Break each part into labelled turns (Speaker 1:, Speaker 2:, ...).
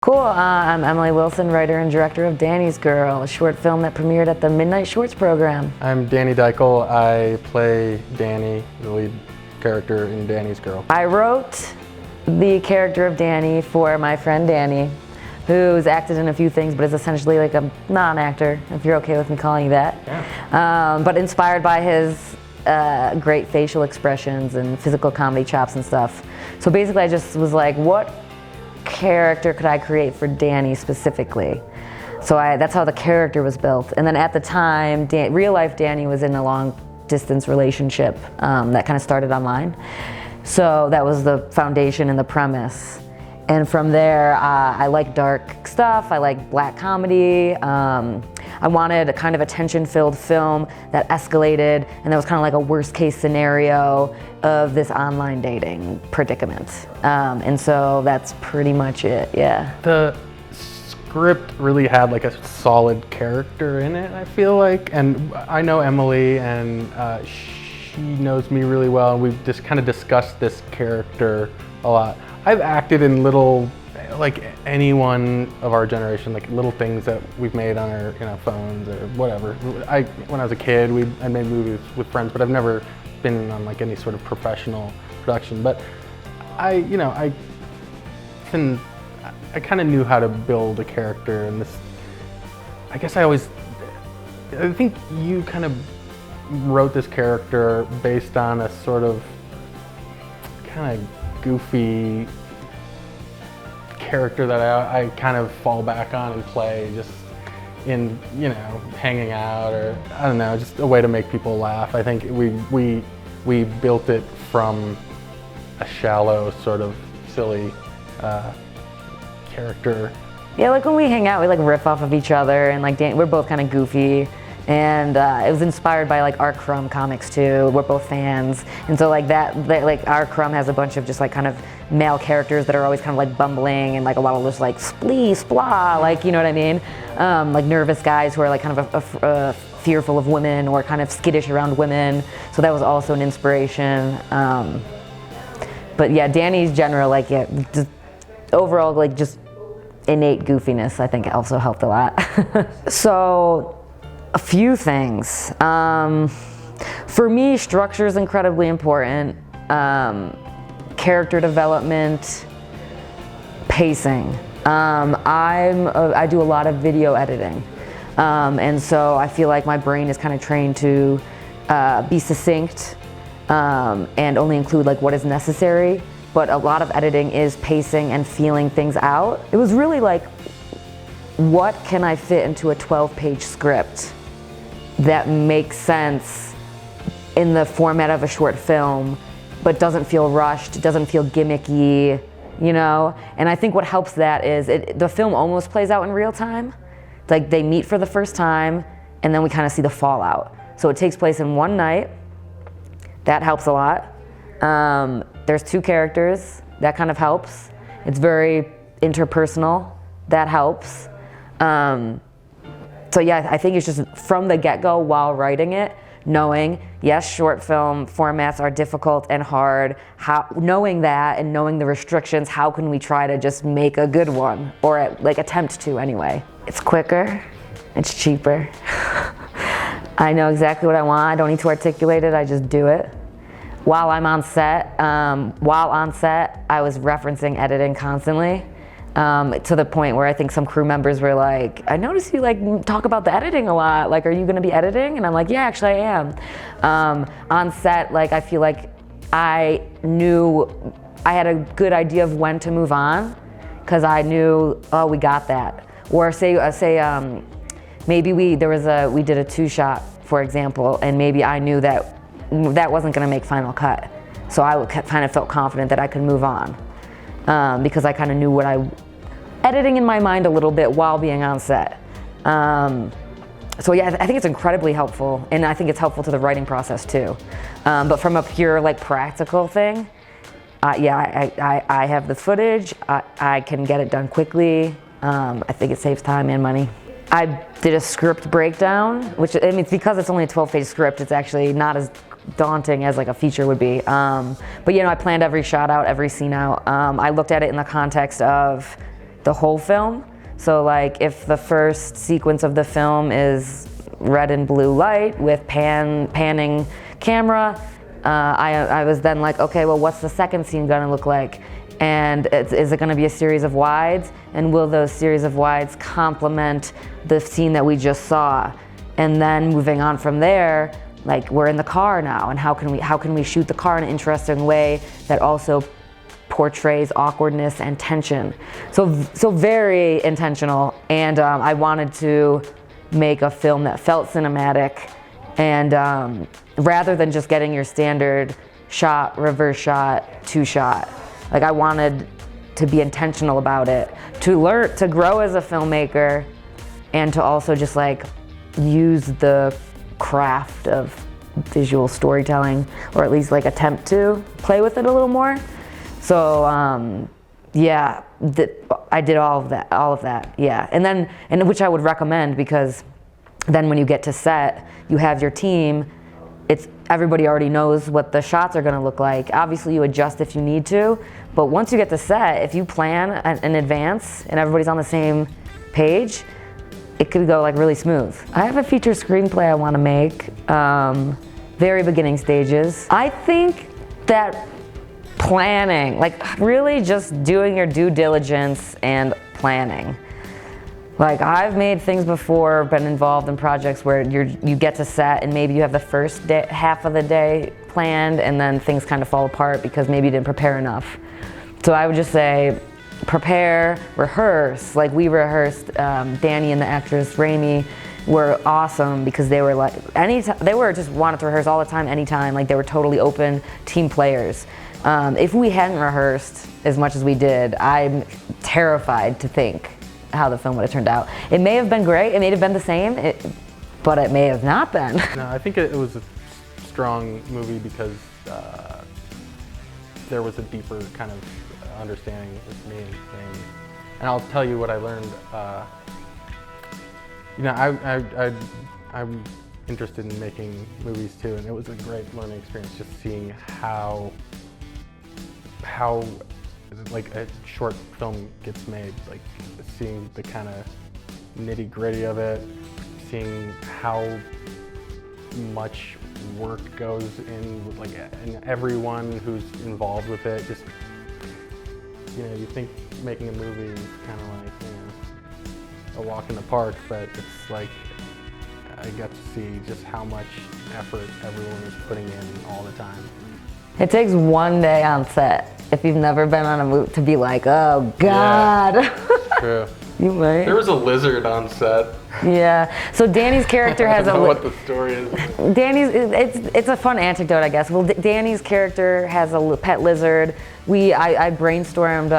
Speaker 1: Cool, I'm Emily Wilson, writer and director of Danny's Girl, a short film that premiered at the Midnight Shorts program.
Speaker 2: I'm Danny Dikel. I play Danny, the lead character in Danny's Girl.
Speaker 1: I wrote the character of Danny for my friend Danny, who's acted in a few things, but is essentially like a non-actor, if you're okay with me calling you that.
Speaker 2: Yeah.
Speaker 1: But inspired by his great facial expressions and physical comedy chops and stuff. So basically I just was like, what character could I create for Danny specifically? So that's how the character was built. And then at the time, real life Danny was in a long distance relationship that kind of started online. So that was the foundation and the premise. And from there, I like dark stuff, I like black comedy. I wanted a kind of a tension-filled film that escalated, and that was kind of like a worst-case scenario of this online dating predicament. And so that's pretty much it, yeah.
Speaker 2: The script really had like a solid character in it, I feel like. And I know Emily, and she knows me really well, and we've just kind of discussed this character a lot. I've acted in little, like anyone of our generation, like little things that we've made on our phones or whatever. When I was a kid, I made movies with friends, but I've never been on like any sort of professional production. But I kind of knew how to build a character, and this, I guess I think you kind of wrote this character based on a sort of kind of goofy character that I kind of fall back on and play just in, hanging out, or I don't know, just a way to make people laugh. I think we built it from a shallow, sort of silly character.
Speaker 1: Yeah, like when we hang out, we like riff off of each other, and like we're both kind of goofy. And it was inspired by like R. Crumb comics too. We're both fans, and so like that like R. Crumb has a bunch of just like kind of male characters that are always kind of like bumbling, and like a lot of just like splee, splah, like, you know what I mean? Like nervous guys who are like kind of fearful of women, or kind of skittish around women. So that was also an inspiration. But yeah, Danny's general, like, yeah, just overall like just innate goofiness, I think also helped a lot. So. A few things. For me, structure is incredibly important. Character development, pacing. I do a lot of video editing, and so I feel like my brain is kind of trained to be succinct and only include like what is necessary. But a lot of editing is pacing and feeling things out. It was really like, what can I fit into a 12-page script that makes sense in the format of a short film, but doesn't feel rushed, doesn't feel gimmicky, And I think what helps that is the film almost plays out in real time. Like they meet for the first time, and then we kind of see the fallout. So it takes place in one night. That helps a lot. There's two characters. That kind of helps. It's very interpersonal. That helps. So yeah, I think it's just from the get-go while writing it, knowing, yes, short film formats are difficult and hard. Knowing that and knowing the restrictions, how can we try to just make a good one, or like attempt to anyway. It's quicker, it's cheaper. I know exactly what I want. I don't need to articulate it, I just do it. While I'm on set, I was referencing editing constantly. To the point where I think some crew members were like, I noticed you like talk about the editing a lot, like are you gonna be editing? And I'm like, yeah, actually I am. On set, like I feel like I knew I had a good idea of when to move on, because I knew, oh, we got that. Or maybe we did a two-shot, for example, and maybe I knew that wasn't gonna make final cut. So I kind of felt confident that I could move on. Because I kind of knew editing in my mind a little bit while being on set. So yeah, I think it's incredibly helpful, and I think it's helpful to the writing process too. But from a pure like practical thing, yeah, I have the footage, I can get it done quickly. I think it saves time and money. I did a script breakdown, which, I mean, because it's only a 12-page script, it's actually not as daunting as like a feature would be. But I planned every shot out, every scene out. I looked at it in the context of the whole film. So like if the first sequence of the film is red and blue light with panning camera, I was then like, okay, well, what's the second scene gonna look like? And is it gonna be a series of wides? And will those series of wides complement the scene that we just saw? And then moving on from there, like we're in the car now, and how can we shoot the car in an interesting way that also portrays awkwardness and tension? So very intentional, and I wanted to make a film that felt cinematic, and rather than just getting your standard shot, reverse shot, two shot. Like I wanted to be intentional about it, to learn, to grow as a filmmaker, and to also just like use the craft of visual storytelling, or at least like attempt to play with it a little more. So yeah, I did all of that, yeah. And which I would recommend, because then when you get to set, you have your team, everybody already knows what the shots are gonna look like. Obviously you adjust if you need to, but once you get to set, if you plan in advance and everybody's on the same page, it could go like really smooth. I have a feature screenplay I wanna make, very beginning stages. I think that planning, like really just doing your due diligence and planning. Like I've made things before, been involved in projects where you get to set and maybe you have the first day, half of the day planned, and then things kind of fall apart because maybe you didn't prepare enough. So I would just say, prepare, rehearse. Like we rehearsed, Danny and the actress Rami were awesome because they were like, they were just wanted to rehearse all the time, anytime. Like they were totally open team players. If we hadn't rehearsed as much as we did, I'm terrified to think how the film would have turned out. It may have been great, it may have been the same, but it may have not been.
Speaker 2: No, I think it was a strong movie because there was a deeper kind of understanding with me and things. And I'll tell you what I learned. You know, I'm interested in making movies too, and it was a great learning experience just seeing how like a short film gets made, like seeing the kind of nitty-gritty of it, seeing how much work goes in with like and everyone who's involved with it. Just, you know, you think making a movie is kind of like, you know, a walk in the park, but it's like I got to see just how much effort everyone is putting in all the time.
Speaker 1: It takes one day on set, if you've never been on a movie, to be like, oh God.
Speaker 2: Yeah, true.
Speaker 1: You might.
Speaker 2: There was a lizard on set.
Speaker 1: Yeah. So Danny's character has
Speaker 2: I don't know what the story is.
Speaker 1: Danny's, it's a fun anecdote, I guess. Well, Danny's character has a pet lizard. I brainstormed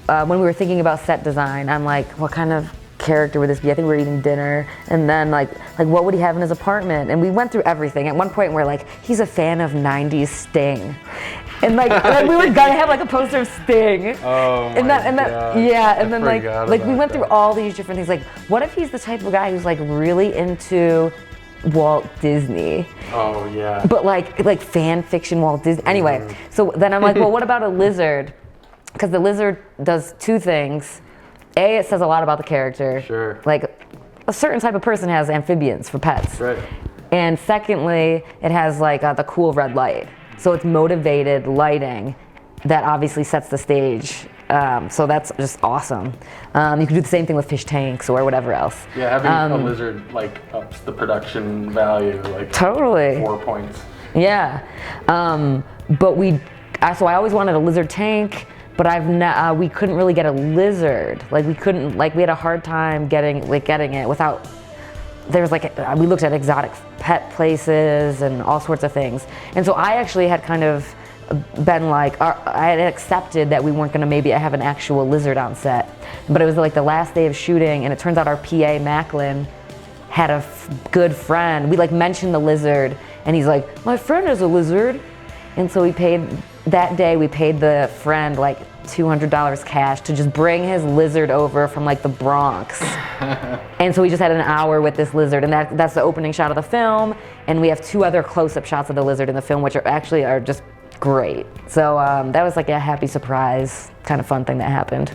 Speaker 1: when we were thinking about set design. I'm like, what kind of character would this be? I think we were eating dinner, and then like what would he have in his apartment? And we went through everything. At one point we're like, he's a fan of 90s Sting. And like we were gonna have like a poster of Sting.
Speaker 2: Oh my God.
Speaker 1: Yeah, and then like we went through all these different things. Like, what if he's the type of guy who's like really into Walt Disney?
Speaker 2: Oh yeah.
Speaker 1: But like fan fiction Walt Disney. Anyway, so then I'm like, well, what about a lizard? Because the lizard does two things. A, it says a lot about the character.
Speaker 2: Sure.
Speaker 1: Like a certain type of person has amphibians for pets.
Speaker 2: Right.
Speaker 1: And secondly, it has like the cool red light. So it's motivated lighting that obviously sets the stage. So that's just awesome. You can do the same thing with fish tanks or whatever else.
Speaker 2: Yeah, having a lizard like ups the production value like
Speaker 1: totally
Speaker 2: 4 points.
Speaker 1: Yeah, but so I always wanted a lizard tank, but we couldn't really get a lizard. Like we had a hard time getting it without. There's we looked at exotic pet places and all sorts of things. And so I actually had kind of been like, I had accepted that we weren't gonna maybe have an actual lizard on set. But it was like the last day of shooting, and it turns out our PA, Macklin, had a good friend. We like mentioned the lizard, and he's like, my friend is a lizard. And so we paid the friend like $200 cash to just bring his lizard over from like the Bronx. And so we just had an hour with this lizard, and that's the opening shot of the film. And we have 2 other close-up shots of the lizard in the film, which are just great. So that was like a happy surprise, kind of fun thing that happened.